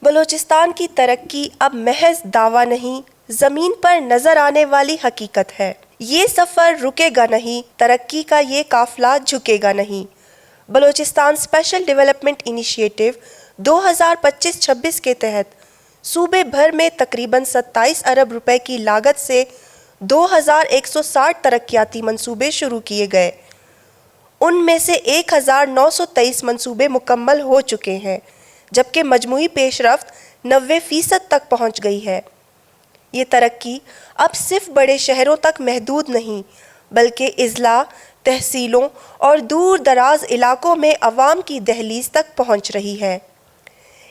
بلوچستان کی ترقی اب محض دعویٰ نہیں، زمین پر نظر آنے والی حقیقت ہے۔ یہ سفر رکے گا نہیں، ترقی کا یہ قافلہ جھکے گا نہیں۔ بلوچستان اسپیشل ڈیولپمنٹ انیشیٹو 2025-26 کے تحت صوبے بھر میں تقریباً 27 ارب روپے کی لاگت سے 2160 ترقیاتی منصوبے شروع کیے گئے۔ ان میں سے 1923 منصوبے مکمل ہو چکے ہیں، جبکہ مجموعی پیش رفت 90% تک پہنچ گئی ہے۔ یہ ترقی اب صرف بڑے شہروں تک محدود نہیں، بلکہ اضلاع، تحصیلوں اور دور دراز علاقوں میں عوام کی دہلیز تک پہنچ رہی ہے۔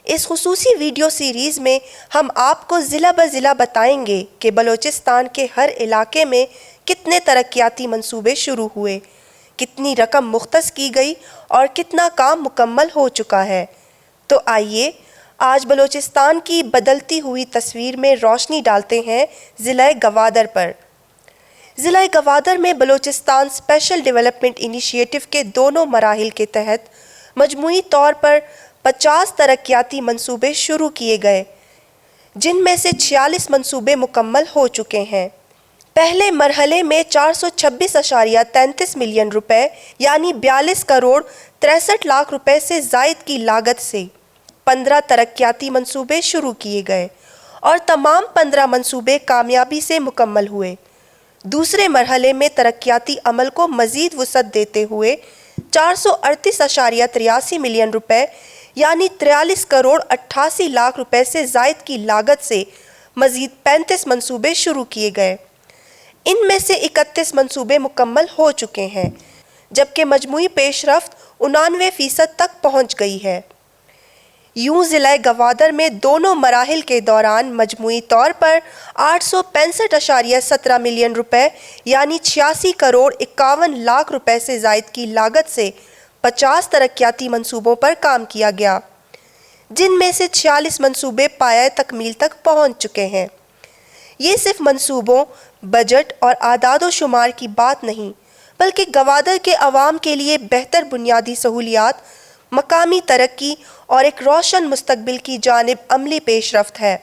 اس خصوصی ویڈیو سیریز میں ہم آپ کو ضلع بضلع بتائیں گے کہ بلوچستان کے ہر علاقے میں کتنے ترقیاتی منصوبے شروع ہوئے، کتنی رقم مختص کی گئی اور کتنا کام مکمل ہو چکا ہے۔ تو آئیے آج بلوچستان کی بدلتی ہوئی تصویر میں روشنی ڈالتے ہیں ضلع گوادر پر۔ ضلع گوادر میں بلوچستان اسپیشل ڈیولپمنٹ انیشیٹو کے دونوں مراحل کے تحت مجموعی طور پر 50 ترقیاتی منصوبے شروع کیے گئے، جن میں سے 46 منصوبے مکمل ہو چکے ہیں۔ پہلے مرحلے میں 426.33 ملین روپے یعنی 42 کروڑ 63 لاکھ روپے سے زائد کی لاگت سے 15 ترقیاتی منصوبے شروع کیے گئے اور تمام 15 منصوبے کامیابی سے مکمل ہوئے۔ دوسرے مرحلے میں ترقیاتی عمل کو مزید وسعت دیتے ہوئے 438.83 ملین روپے یعنی 43 کروڑ 88 لاکھ روپے سے زائد کی لاگت سے مزید 35 منصوبے شروع کیے گئے۔ ان میں سے 31 منصوبے مکمل ہو چکے ہیں، جبکہ مجموعی پیش رفت 99% تک پہنچ گئی ہے۔ یوں ضلع گوادر میں دونوں مراحل کے دوران مجموعی طور پر 865.17 ملین روپے یعنی 86 کروڑ 51 لاکھ روپے سے زائد کی لاگت سے 50 ترقیاتی منصوبوں پر کام کیا گیا، جن میں سے 46 منصوبے پایہ تکمیل تک پہنچ چکے ہیں۔ یہ صرف منصوبوں، بجٹ اور اعداد و شمار کی بات نہیں، بلکہ گوادر کے عوام کے لیے بہتر بنیادی سہولیات، مقامی ترقی اور ایک روشن مستقبل کی جانب عملی پیش رفت ہے۔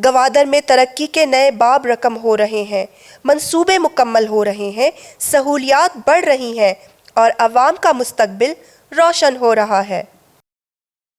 گوادر میں ترقی کے نئے باب رقم ہو رہے ہیں، منصوبے مکمل ہو رہے ہیں، سہولیات بڑھ رہی ہیں اور عوام کا مستقبل روشن ہو رہا ہے۔